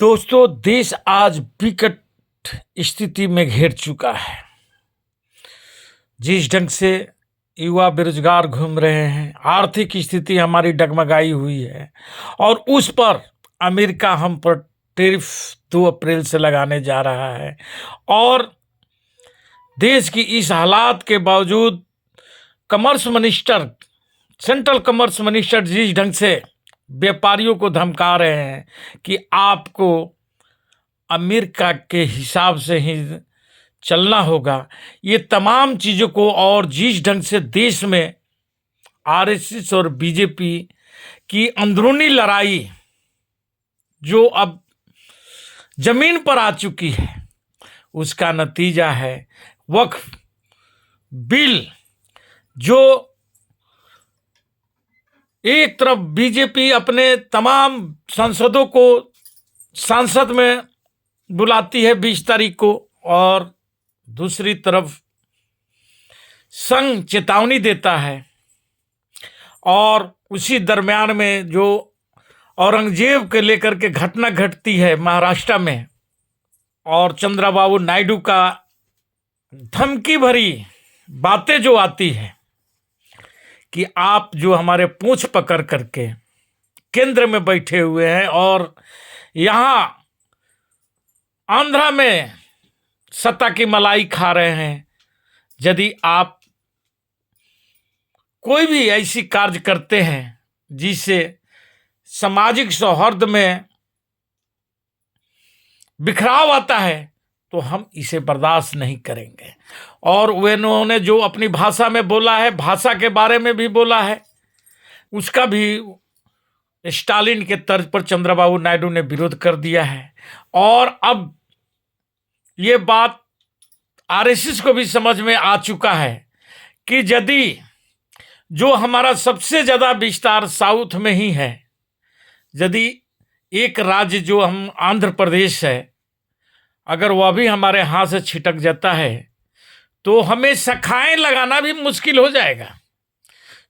दोस्तों, देश आज विकट स्थिति में घिर चुका है। जिस ढंग से युवा बेरोजगार घूम रहे हैं, आर्थिक स्थिति हमारी डगमगाई हुई है और उस पर अमेरिका हम पर टैरिफ 2 अप्रैल से लगाने जा रहा है। और देश की इस हालात के बावजूद commerce minister, central commerce minister जिस ढंग से व्यापारियों को धमका रहे हैं कि आपको अमेरिका के हिसाब से ही चलना होगा, ये तमाम चीज़ों को, और जिस ढंग से देश में आरएसएस और बीजेपी की अंदरूनी लड़ाई जो अब जमीन पर आ चुकी है, उसका नतीजा है वक्फ बिल। जो एक तरफ बीजेपी अपने तमाम सांसदों को संसद में बुलाती है 20 तारीख को, और दूसरी तरफ संघ चेतावनी देता है। और उसी दरमियान में जो औरंगजेब के लेकर के घटना घटती है महाराष्ट्र में, और चंद्रबाबू नायडू का धमकी भरी बातें जो आती है कि आप जो हमारे पूंछ पकड़ करके केंद्र में बैठे हुए हैं और यहाँ आंध्रा में सत्ता की मलाई खा रहे हैं, यदि आप कोई भी ऐसी कार्य करते हैं जिससे सामाजिक सौहार्द में बिखराव आता है, तो हम इसे बर्दाश्त नहीं करेंगे। और उन्होंने जो अपनी भाषा में बोला है, भाषा के बारे में भी बोला है, उसका भी स्टालिन के तर्ज पर चंद्रबाबू नायडू ने विरोध कर दिया है। और अब ये बात आरएसएस को भी समझ में आ चुका है कि यदि जो हमारा सबसे ज़्यादा विस्तार साउथ में ही है, यदि एक राज्य जो हम आंध्र प्रदेश है, अगर वह भी हमारे हाथ से छिटक जाता है तो हमें शाखाएं लगाना भी मुश्किल हो जाएगा,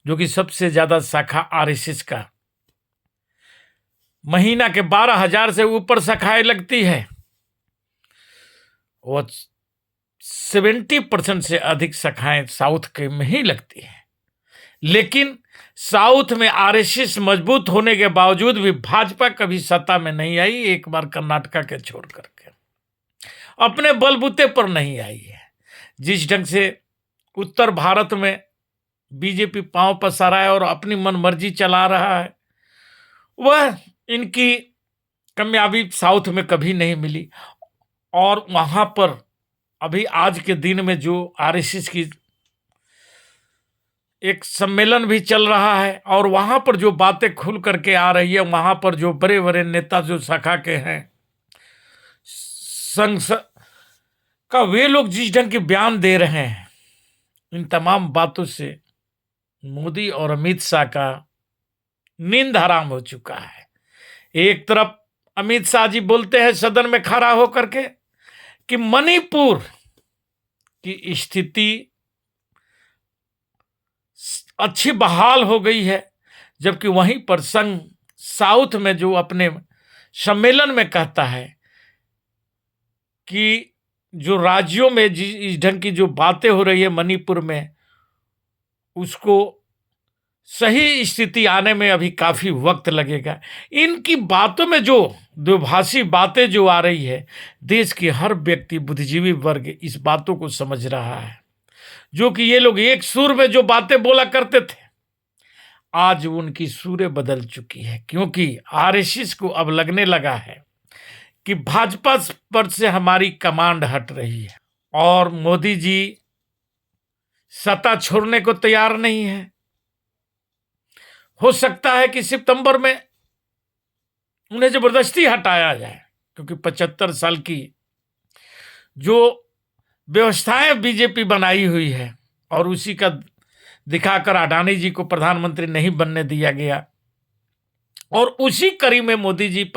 जो कि सबसे ज़्यादा शाखा आरएसएस का महीना के 12,000 से ऊपर शाखाएं लगती है। वो 70% से अधिक शाखाएं साउथ के में ही लगती है। लेकिन साउथ में आरएसएस मजबूत होने के बावजूद भी भाजपा कभी सत्ता में नहीं आई, एक बार कर्नाटका के छोड़ करके अपने बलबूते पर नहीं आई है। जिस ढंग से उत्तर भारत में बीजेपी पांव पसारा है और अपनी मनमर्जी चला रहा है, वह इनकी कामयाबी साउथ में कभी नहीं मिली। और वहां पर अभी आज के दिन में जो आरएसएस की एक सम्मेलन भी चल रहा है, और वहां पर जो बातें खुल करके आ रही है, वहां पर जो बड़े बड़े नेता जो शाखा के हैं संघ का, वे लोग जिस ढंग के बयान दे रहे हैं, इन तमाम बातों से मोदी और अमित शाह का नींद हराम हो चुका है। एक तरफ अमित शाह जी बोलते हैं सदन में खड़ा होकर के कि मणिपुर की स्थिति अच्छी बहाल हो गई है, जबकि वहीं पर संघ साउथ में जो अपने सम्मेलन में कहता है कि जो राज्यों में इस ढंग की जो बातें हो रही है मणिपुर में, उसको सही स्थिति आने में अभी काफी वक्त लगेगा। इनकी बातों में जो द्विभाषी बातें जो आ रही है, देश के हर व्यक्ति, बुद्धिजीवी वर्ग इस बातों को समझ रहा है। जो कि ये लोग एक सुर में जो बातें बोला करते थे, आज उनकी सुरें बदल चुकी है, क्योंकि आरएसएस को अब लगने लगा है कि भाजपा पर से हमारी कमांड हट रही है और मोदी जी सत्ता छोड़ने को तैयार नहीं है। हो सकता है कि सितंबर में उन्हें जबरदस्ती हटाया जाए, क्योंकि 75 साल की जो व्यवस्थाएं बीजेपी बनाई हुई है, और उसी का दिखाकर अडानी जी को प्रधानमंत्री नहीं बनने दिया गया, और उसी कड़ी में मोदी जी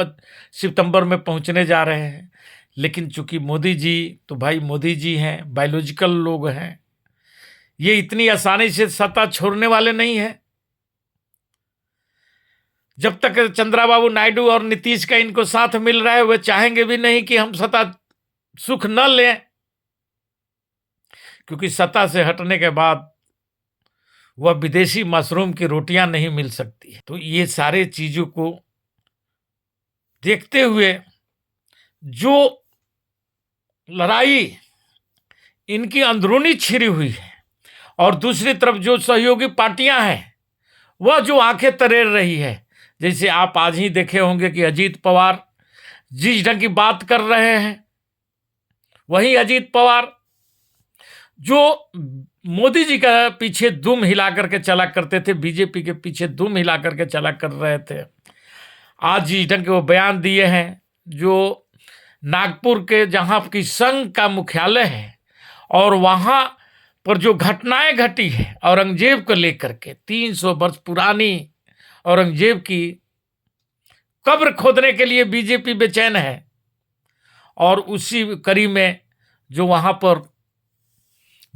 सितंबर में पहुंचने जा रहे हैं। लेकिन चूंकि मोदी जी तो भाई मोदी जी हैं, बायोलॉजिकल लोग हैं, ये इतनी आसानी से सत्ता छोड़ने वाले नहीं हैं। जब तक चंद्रबाबू नायडू और नीतीश का इनको साथ मिल रहा है, वे चाहेंगे भी नहीं कि हम सत्ता सुख न लें, क्योंकि सत्ता से हटने के बाद वह विदेशी मशरूम की रोटियां नहीं मिल सकती है। तो ये सारे चीजों को देखते हुए जो लड़ाई इनकी अंदरूनी छिड़ी हुई है, और दूसरी तरफ जो सहयोगी पार्टियां हैं वह जो आंखें तरेर रही है, जैसे आप आज ही देखे होंगे कि अजीत पवार जिस ढंग की बात कर रहे हैं, वही अजीत पवार जो मोदी जी का पीछे दुम हिला करके चला करते थे, बीजेपी के पीछे दुम हिला करके चला कर रहे थे, आज जिस ढंग के वो बयान दिए हैं, जो नागपुर के जहां की संघ का मुख्यालय है और वहां पर जो घटनाएं घटी है औरंगजेब को लेकर के, 300 वर्ष पुरानी औरंगजेब की कब्र खोदने के लिए बीजेपी बेचैन है, और उसी कड़ी में जो वहां पर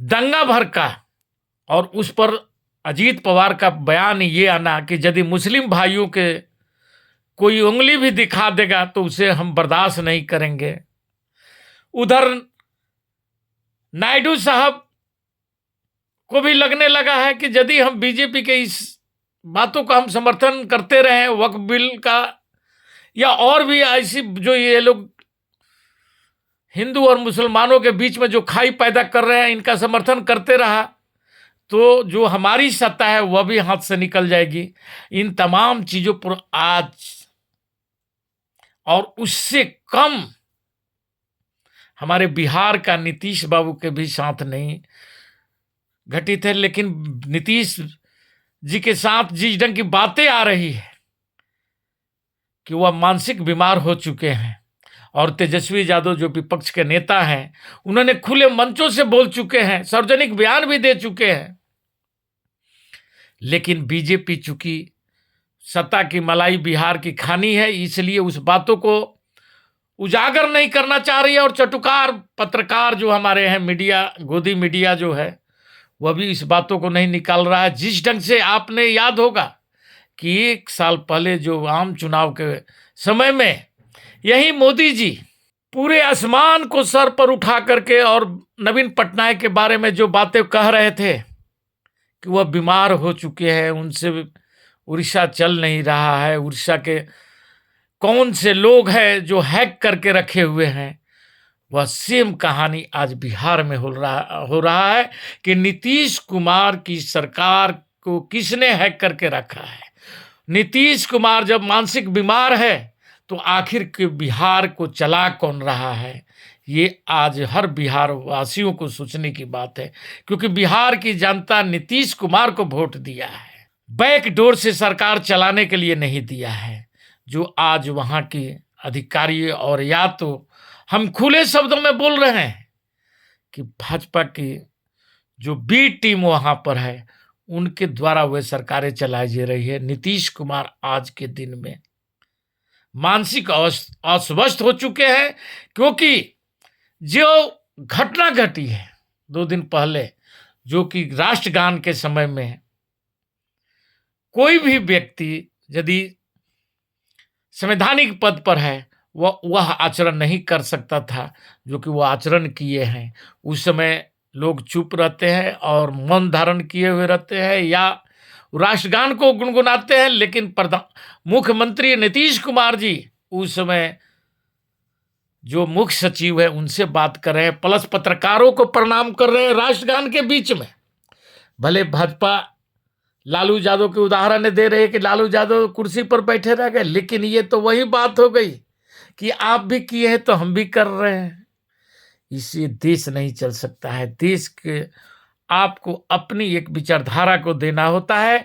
दंगा भड़का और उस पर अजीत पवार का बयान ये आना कि यदि मुस्लिम भाइयों के कोई उंगली भी दिखा देगा तो उसे हम बर्दाश्त नहीं करेंगे। उधर नायडू साहब को भी लगने लगा है कि यदि हम बीजेपी के इस बातों का हम समर्थन करते रहे, वक्फ बिल का या और भी ऐसी जो ये लोग हिंदू और मुसलमानों के बीच में जो खाई पैदा कर रहे हैं, इनका समर्थन करते रहा तो जो हमारी सत्ता है वह भी हाथ से निकल जाएगी। इन तमाम चीजों पर आज और उससे कम हमारे बिहार का नीतीश बाबू के भी साथ नहीं घटित है, लेकिन नीतीश जी के साथ जिस ढंग की बातें आ रही है कि वह मानसिक बीमार हो चुके हैं, और तेजस्वी यादव जो विपक्ष के नेता हैं उन्होंने खुले मंचों से बोल चुके हैं, सार्वजनिक बयान भी दे चुके हैं, लेकिन बीजेपी चूंकि सत्ता की मलाई बिहार की खानी है, इसलिए उस बातों को उजागर नहीं करना चाह रही है। और चटुकार पत्रकार जो हमारे हैं, मीडिया, गोदी मीडिया जो है, वह भी इस बातों को नहीं निकाल रहा है। जिस ढंग से आपने याद होगा कि 1 साल पहले जो आम चुनाव के समय में यही मोदी जी पूरे आसमान को सर पर उठा करके और नवीन पटनायक के बारे में जो बातें कह रहे थे कि वह बीमार हो चुके हैं, उनसे उड़ीसा चल नहीं रहा है, उड़ीसा के कौन से लोग हैं जो हैक करके रखे हुए हैं, वह सेम कहानी आज बिहार में हो रहा है कि नीतीश कुमार की सरकार को किसने हैक करके रखा है। नीतीश कुमार जब मानसिक बीमार है तो आखिर के बिहार को चला कौन रहा है, ये आज हर बिहार वासियों को सोचने की बात है, क्योंकि बिहार की जनता नीतीश कुमार को वोट दिया है, बैक डोर से सरकार चलाने के लिए नहीं दिया है। जो आज वहां के अधिकारी, और या तो हम खुले शब्दों में बोल रहे हैं कि भाजपा की जो बी टीम वहां पर है उनके द्वारा वह सरकारें चलाई जा रही है। नीतीश कुमार आज के दिन में मानसिक अस्वस्थ हो चुके हैं, क्योंकि जो घटना घटी है 2 दिन पहले, जो कि राष्ट्रगान के समय में कोई भी व्यक्ति यदि संवैधानिक पद पर है वह आचरण नहीं कर सकता था, जो कि वह आचरण किए हैं। उस समय लोग चुप रहते हैं और मौन धारण किए हुए रहते हैं या राष्ट्रगान को गुनगुनाते हैं, लेकिन मुख्यमंत्री नीतीश कुमार जी उस समय जो मुख्य सचिव है उनसे बात कर रहे हैं, प्लस पत्रकारों को प्रणाम कर रहे हैं राष्ट्रगान के बीच में। भले भाजपा लालू यादव के उदाहरण दे रहे हैं कि लालू यादव कुर्सी पर बैठे रह गए, लेकिन ये तो वही बात हो गई कि आप भी किए हैं तो हम भी कर रहे हैं। इससे देश नहीं चल सकता है। देश के आपको अपनी एक विचारधारा को देना होता है।